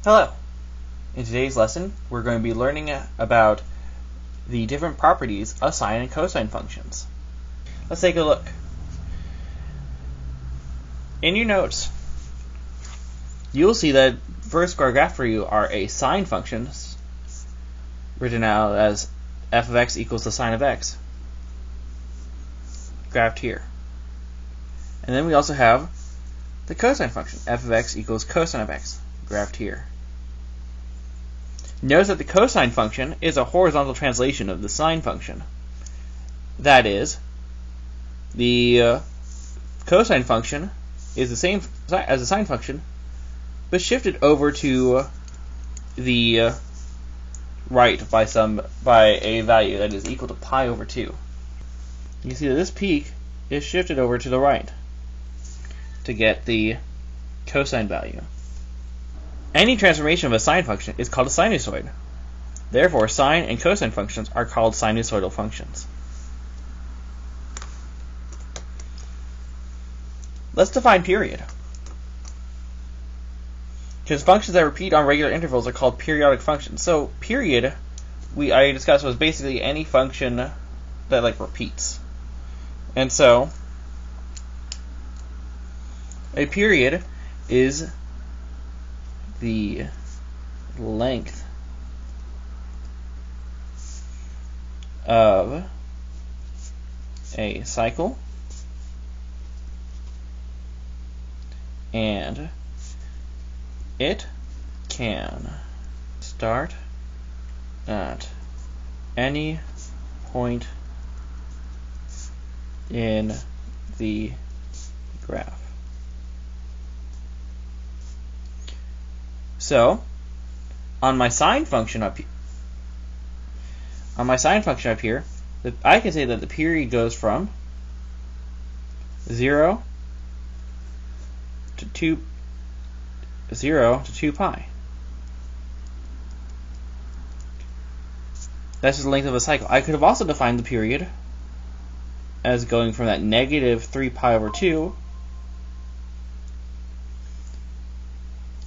Hello! In today's lesson, we're going to be learning about the different properties of sine and cosine functions. Let's take a look. In your notes, you'll see that first graph for you are a sine function, written out as f of x equals the sine of x, graphed here. And then we also have the cosine function, f of x equals cosine of x, graphed here. Notice that the cosine function is a horizontal translation of the sine function. That is, the cosine function is the same as the sine function, but shifted over to the right by a value that is equal to pi over 2. You see that this peak is shifted over to the right to get the cosine value. Any transformation of a sine function is called a sinusoid. Therefore, sine and cosine functions are called sinusoidal functions. Let's define period. Because functions that repeat on regular intervals are called periodic functions. So, period, I discussed, was basically any function that repeats. And so, a period is the length of a cycle, and it can start at any point in the graph. So, on my sine function up here, I can say that the period goes from 0 to 2 pi. That's just the length of a cycle. I could have also defined the period as going from that negative 3 pi over 2.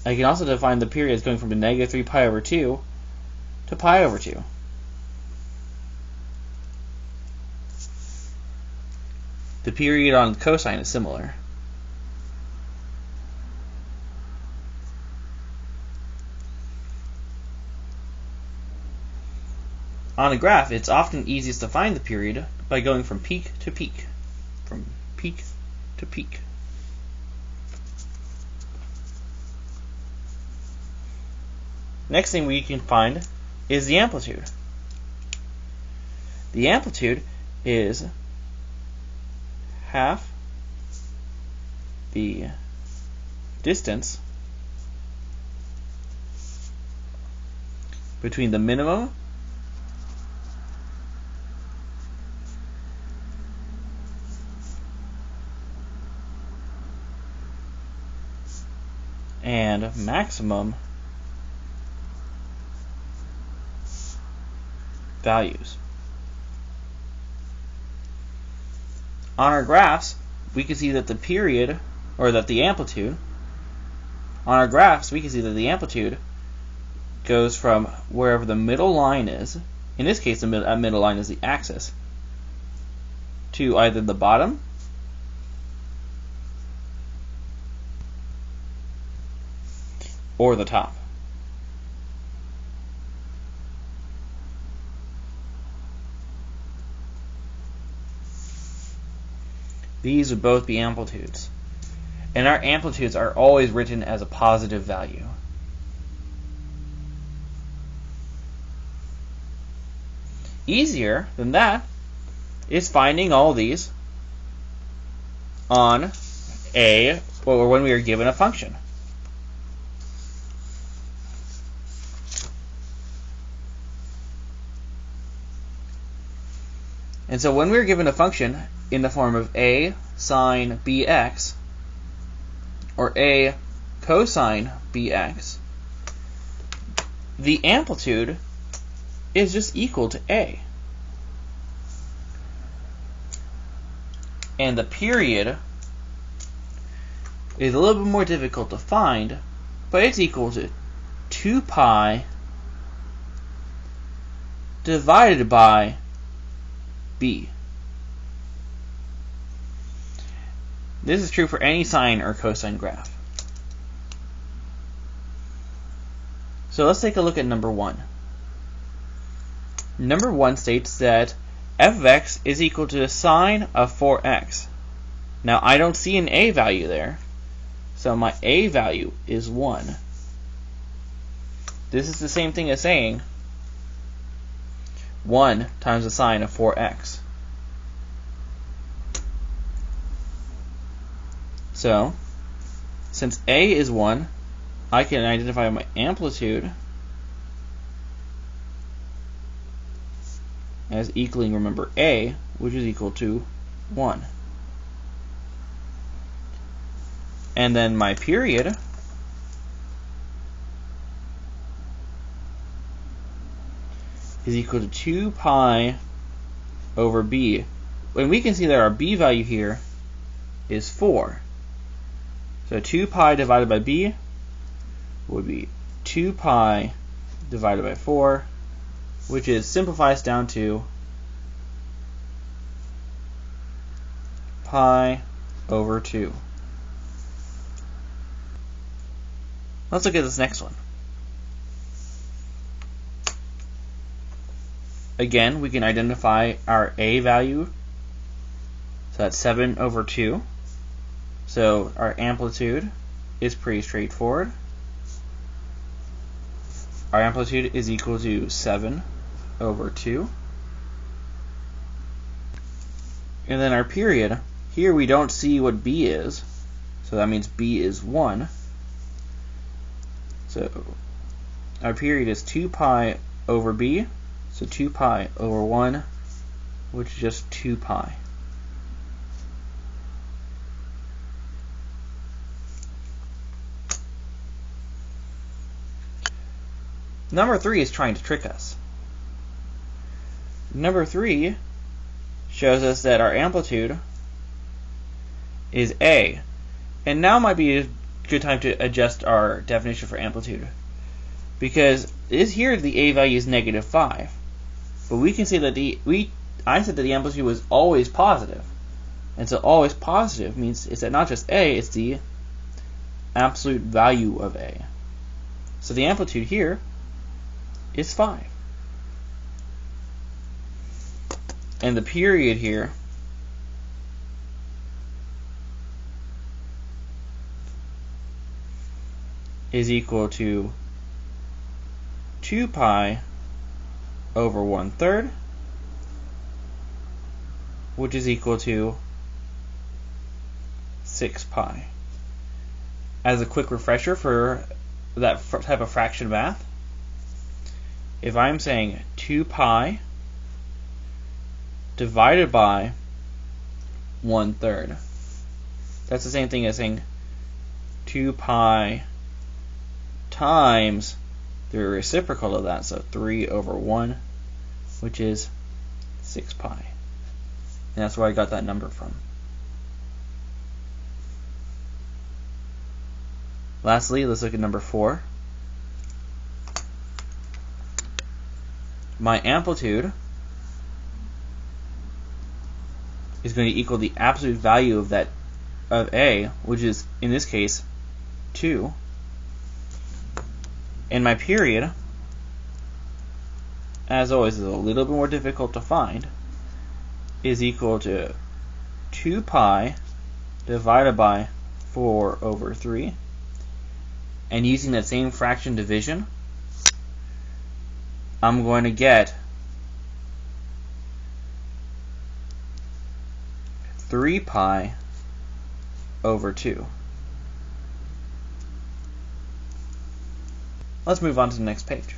I can also define the period as going from the negative 3 pi over 2 to pi over 2. The period on cosine is similar. On a graph, it's often easiest to find the period by going from peak to peak. From peak to peak. Next thing we can find is the amplitude. The amplitude is half the distance between the minimum and maximum values. On our graphs, we can see that the period, or that the amplitude, on our graphs, we can see that the amplitude goes from wherever the middle line is, in this case, that middle line is the axis, to either the bottom or the top. These would both be amplitudes. And our amplitudes are always written as a positive value. Easier than that is finding all these on when we are given a function. And so when we're given a function in the form of a sine bx or a cosine bx, the amplitude is just equal to a. And the period is a little bit more difficult to find, but it's equal to 2 pi divided by b. This is true for any sine or cosine graph. So let's take a look at number 1. Number 1 states that f of x is equal to the sine of 4x. Now I don't see an a value there, so my a value is 1. This is the same thing as saying 1 times the sine of 4x. So, since a is 1, I can identify my amplitude as equaling, remember, a, which is equal to 1. And then my period is equal to 2 pi over b. And we can see that our b value here is 4. So 2 pi divided by b would be 2 pi divided by 4, which simplifies down to pi over 2. Let's look at this next one. Again, we can identify our a value. So that's 7 over 2. So our amplitude is pretty straightforward. Our amplitude is equal to 7 over 2. And then our period, here we don't see what b is, so that means b is 1. So our period is 2 pi over b, so 2 pi over 1, which is just 2 pi. Number 3 is trying to trick us. Number 3 shows us that our amplitude is a. And now might be a good time to adjust our definition for amplitude, because here the a value is -5. But we can see that I said that the amplitude was always positive. And so always positive means it's not just a, it's the absolute value of a. So the amplitude here is 5. And the period here is equal to 2 pi over 1/3, which is equal to 6 pi. As a quick refresher for that type of fraction math, if I'm saying 2 pi divided by 1/3, that's the same thing as saying 2 pi times the reciprocal of that, so 3 over 1, which is 6 pi. And that's where I got that number from. Lastly, let's look at number 4. My amplitude is going to equal the absolute value of a, which is in this case 2. And my period, as always, is a little bit more difficult to find, is equal to 2 pi divided by 4 over 3. And using that same fraction division, I'm going to get 3 pi over 2. Let's move on to the next page.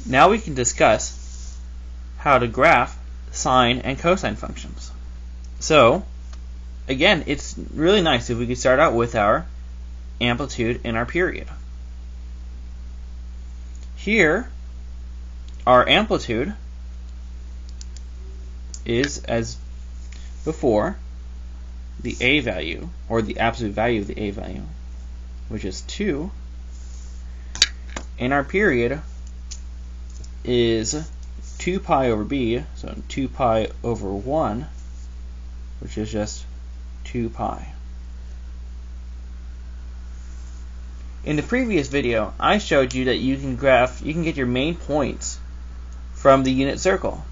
Now we can discuss how to graph sine and cosine functions. So, again, it's really nice if we could start out with our amplitude and our period. Here, our amplitude is, as before, the a value, or the absolute value of the a value, which is 2, and our period is 2 pi over b, so 2 pi over 1, which is just 2 pi. In the previous video, I showed you that you can get your main points from the unit circle.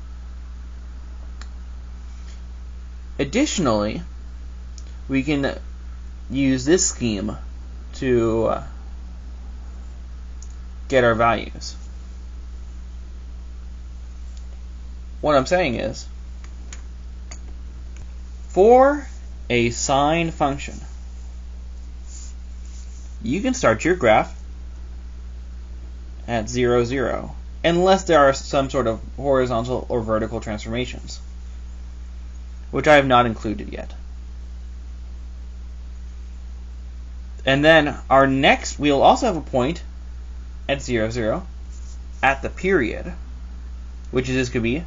Additionally, we can use this scheme to get our values. What I'm saying is, for a sine function, you can start your graph at 0, 0, unless there are some sort of horizontal or vertical transformations, which I have not included yet. And then we'll also have a point at 0, 0 at the period, which is going to be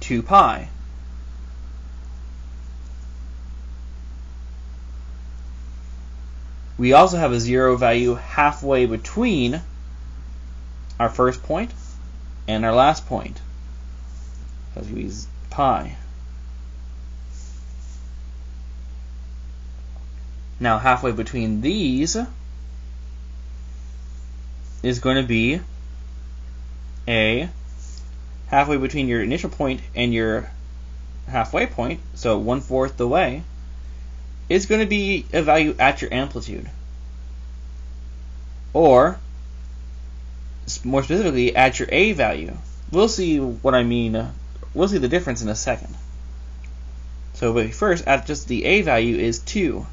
2 pi. We also have a 0 value halfway between our first point and our last point. That's going to be pi. Now halfway between these is going to be halfway between your initial point and your halfway point, so 1/4 the way, is going to be a value at your amplitude. Or, more specifically, at your a value. We'll see what I mean. We'll see the difference in a second. So, but first, at just the a value is 2.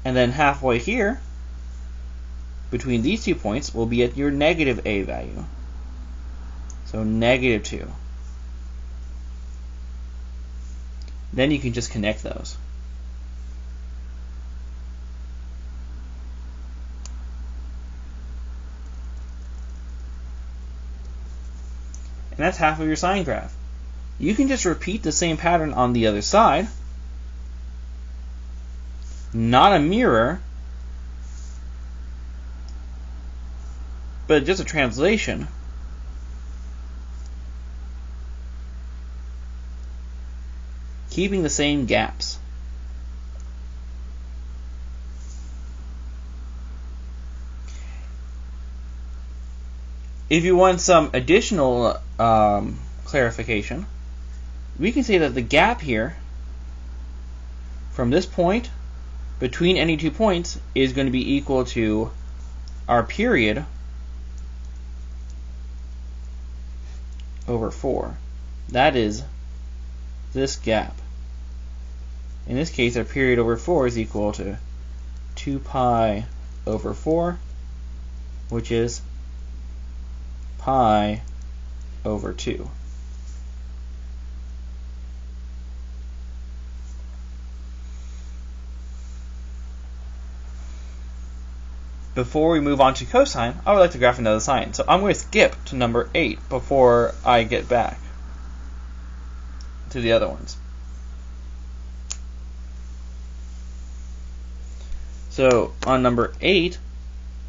And then halfway here, between these 2 points, will be at your negative a value. So negative 2. Then you can just connect those. And that's half of your sine graph. You can just repeat the same pattern on the other side. Not a mirror, but just a translation. Keeping the same gaps. If you want some additional clarification, we can say that the gap here from this point between any 2 points is going to be equal to our period over 4. That is this gap. In this case, our period over 4 is equal to 2 pi over 4, which is pi over 2. Before we move on to cosine, I would like to graph another sine. So I'm going to skip to number 8 before I get back to the other ones. So on number 8,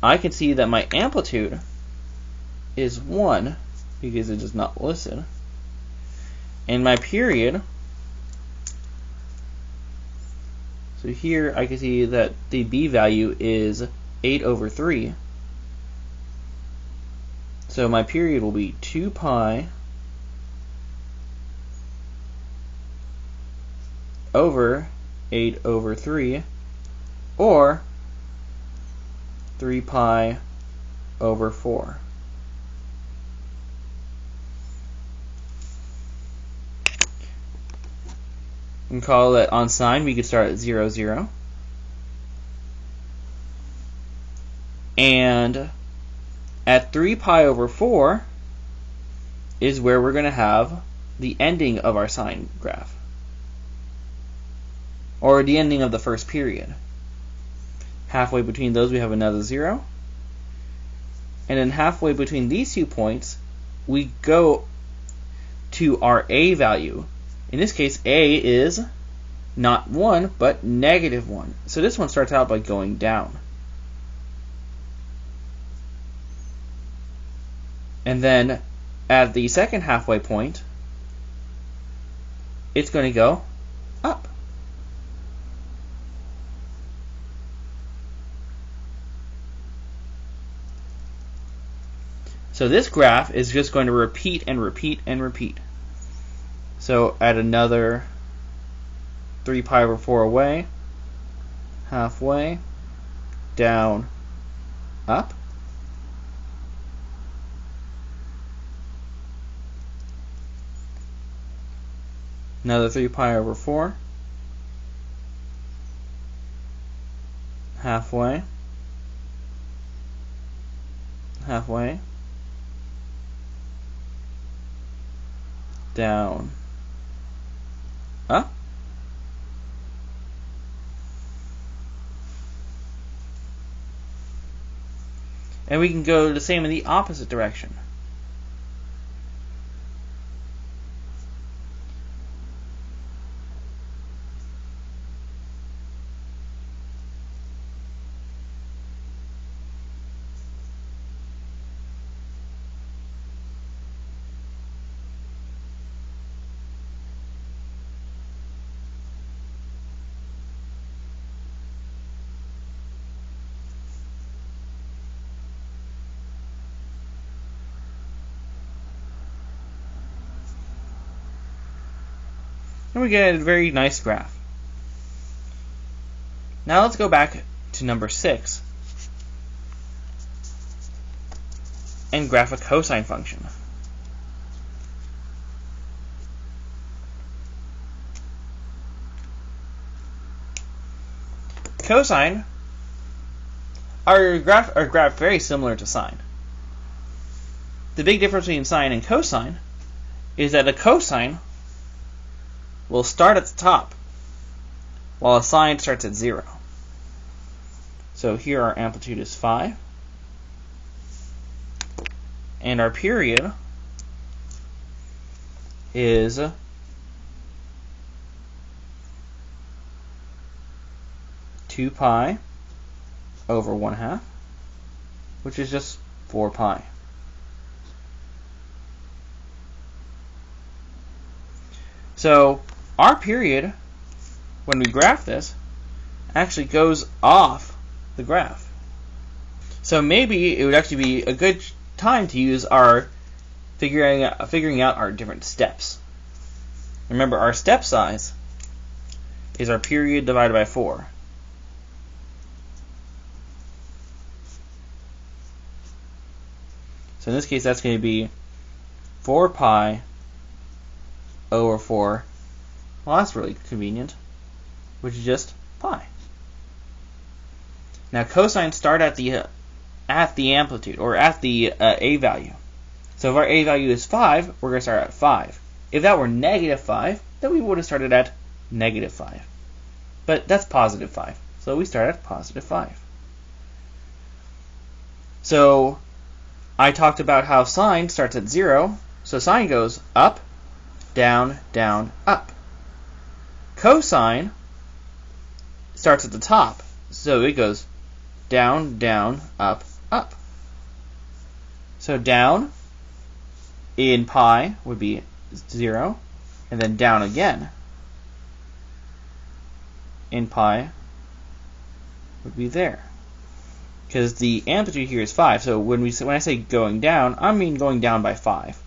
I can see that my amplitude is 1 because it is not listed. And my period, so here I can see that the b value is 8 over 3. So my period will be 2 pi over 8 over 3, or 3 pi over 4. We can call that on sine, we could start at 0, 0. And at 3 pi over 4 is where we're going to have the ending of our sine graph, or the ending of the first period. Halfway between those we have another 0, and then halfway between these 2 points we go to our a value. In this case, A is not 1, but -1. So this one starts out by going down. And then at the second halfway point, it's going to go up. So this graph is just going to repeat and repeat and repeat. So at another 3 pi over 4 away, halfway, down, up. Another 3 pi over 4, halfway, halfway, down, up. And we can go the same in the opposite direction. And we get a very nice graph. Now let's go back to number 6 and graph a cosine function. Cosine are graph very similar to sine. The big difference between sine and cosine is that a cosine will start at the top, while a sine starts at 0. So here our amplitude is 5, and our period is 2 pi over 1/2, which is just 4 pi. So our period, when we graph this, actually goes off the graph. So maybe it would actually be a good time to use our figuring out our different steps. Remember, our step size is our period divided by 4. So in this case, that's going to be 4 pi over 4. Well, that's really convenient, which is just pi. Now, cosines start at the amplitude, or at the a value. So if our a value is 5, we're going to start at 5. If that were -5, then we would have started at -5. But that's +5, so we start at +5. So I talked about how sine starts at 0, so sine goes up, down, down, up. Cosine starts at the top, so it goes down, down, up, up. So down in pi would be 0, and then down again in pi would be there. Because the amplitude here is 5, so when I say going down, I mean going down by 5.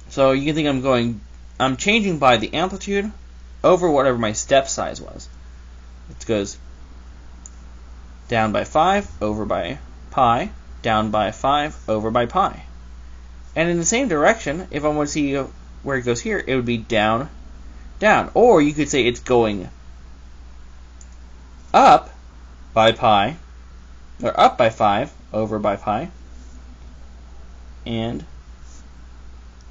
So you can think I'm changing by the amplitude over whatever my step size was. It goes down by 5 over by pi, down by 5 over by pi. And in the same direction, if I want to see where it goes here, it would be down, down. Or you could say it's going up by pi, or up by 5 over by pi, and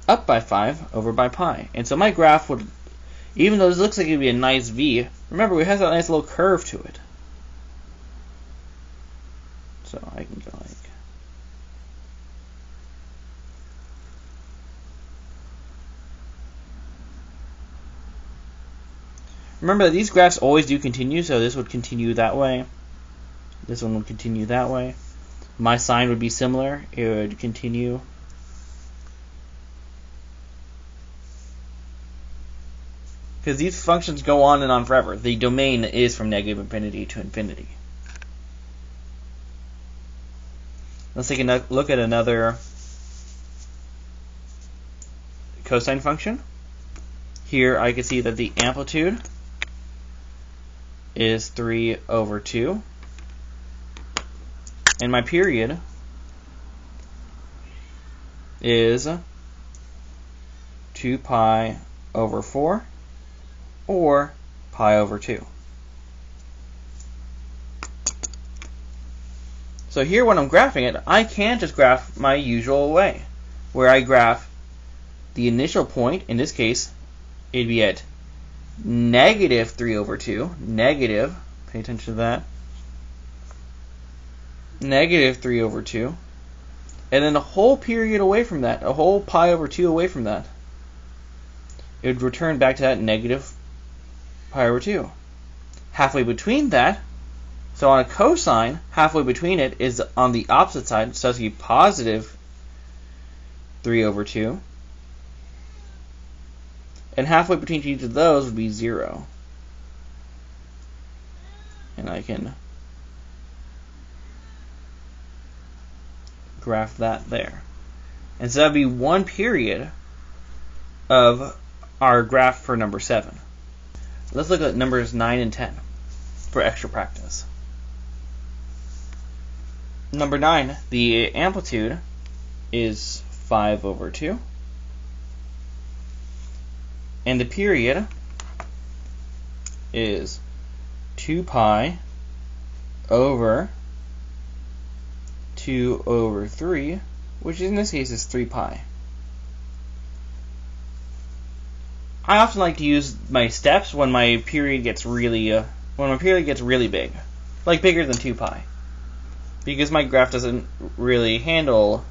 up by 5 over by pi. And so my graph would, even though this looks like it would be a nice V, remember it has that nice little curve to it. So I can go like, . Remember that these graphs always do continue, so this would continue that way. This one would continue that way. My sign would be similar. It would continue. Because these functions go on and on forever. The domain is from negative infinity to infinity. Let's take a look at another cosine function. Here I can see that the amplitude is 3 over 2. And my period is 2 pi over 4 or pi over 2. So here when I'm graphing it, I can't just graph my usual way, where I graph the initial point. In this case, it'd be at negative 3 over 2. Negative, pay attention to that. Negative 3 over 2. And then a whole period away from that, a whole pi over 2 away from that, it would return back to that negative pi over 2. Halfway between that, so on a cosine, halfway between it is on the opposite side, so it's going to be positive 3 over 2. And halfway between each of those would be 0. And I can graph that there. And so that would be one period of our graph for number 7. Let's look at numbers 9 and 10 for extra practice. Number 9, the amplitude is 5 over 2. And the period is 2 pi over 2 over 3, which in this case is 3 pi. I often like to use my steps when my period gets really big, like bigger than 2 pi, because my graph doesn't really handle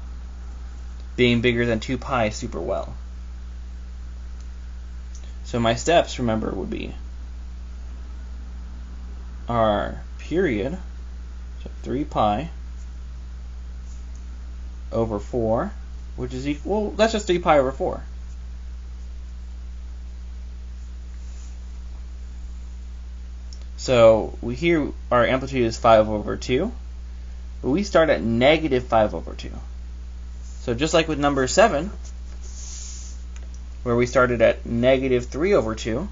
being bigger than 2 pi super well. So my steps, remember, would be our period, so 3 pi over 4, which is equal, well, that's just 3 pi over 4. So here our amplitude is 5 over 2, but we start at negative 5 over 2. So just like with number 7, where we started at negative 3 over 2,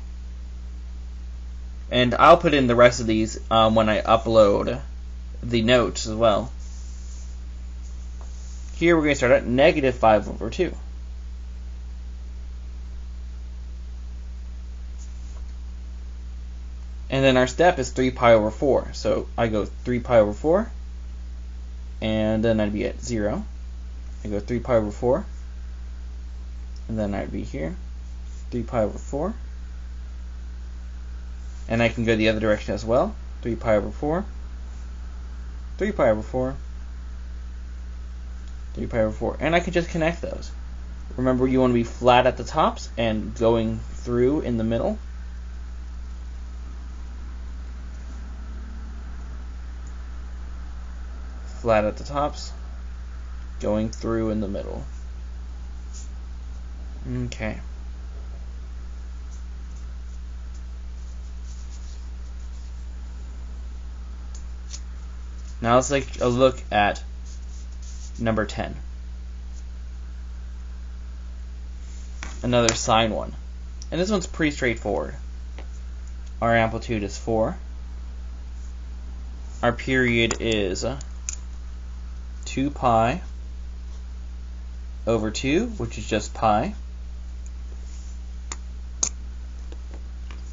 and I'll put in the rest of these when I upload the notes as well. Here we're going to start at negative 5 over 2. And then our step is 3 pi over 4. So I go 3 pi over 4, and then I'd be at 0. I go 3 pi over 4, and then I'd be here, 3 pi over 4. And I can go the other direction as well, 3 pi over 4, 3 pi over 4, 3 pi over 4. And I can just connect those. Remember, you want to be flat at the tops and going through in the middle. Flat at the tops, going through in the middle. Okay. Now let's take a look at number 10. Another sine one. And this one's pretty straightforward. Our amplitude is 4. Our period is 2 pi over 2, which is just pi.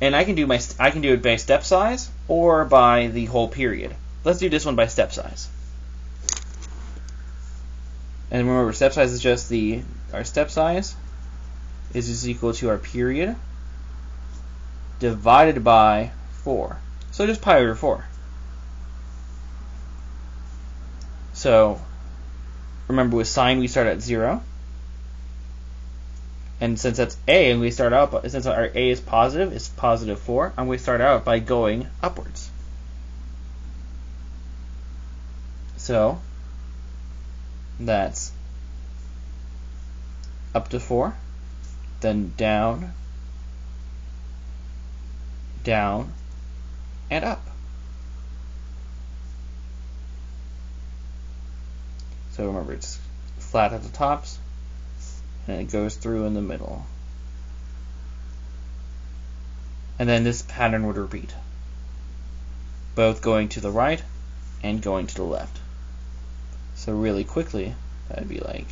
And I can do it by step size or by the whole period. Let's do this one by step size. And remember, step size is just our step size is just equal to our period divided by 4. So just pi over 4. So remember, with sine we start at 0. And since that's a, and we start out, since our a is positive, it's positive 4, and we start out by going upwards. So that's up to 4, then down, down, and up. So remember, it's flat at the tops, and it goes through in the middle. And then this pattern would repeat, both going to the right and going to the left. So really quickly, that'd be like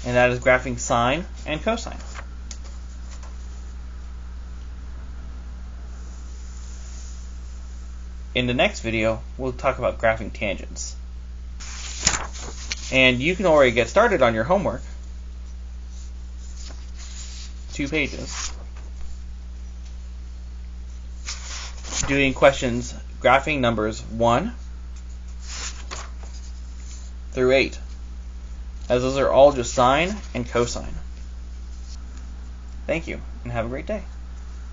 and that is graphing sine and cosine. In the next video, we'll talk about graphing tangents. And you can already get started on your homework. 2 pages. Doing questions, graphing numbers 1 through 8. As those are all just sine and cosine. Thank you, and have a great day.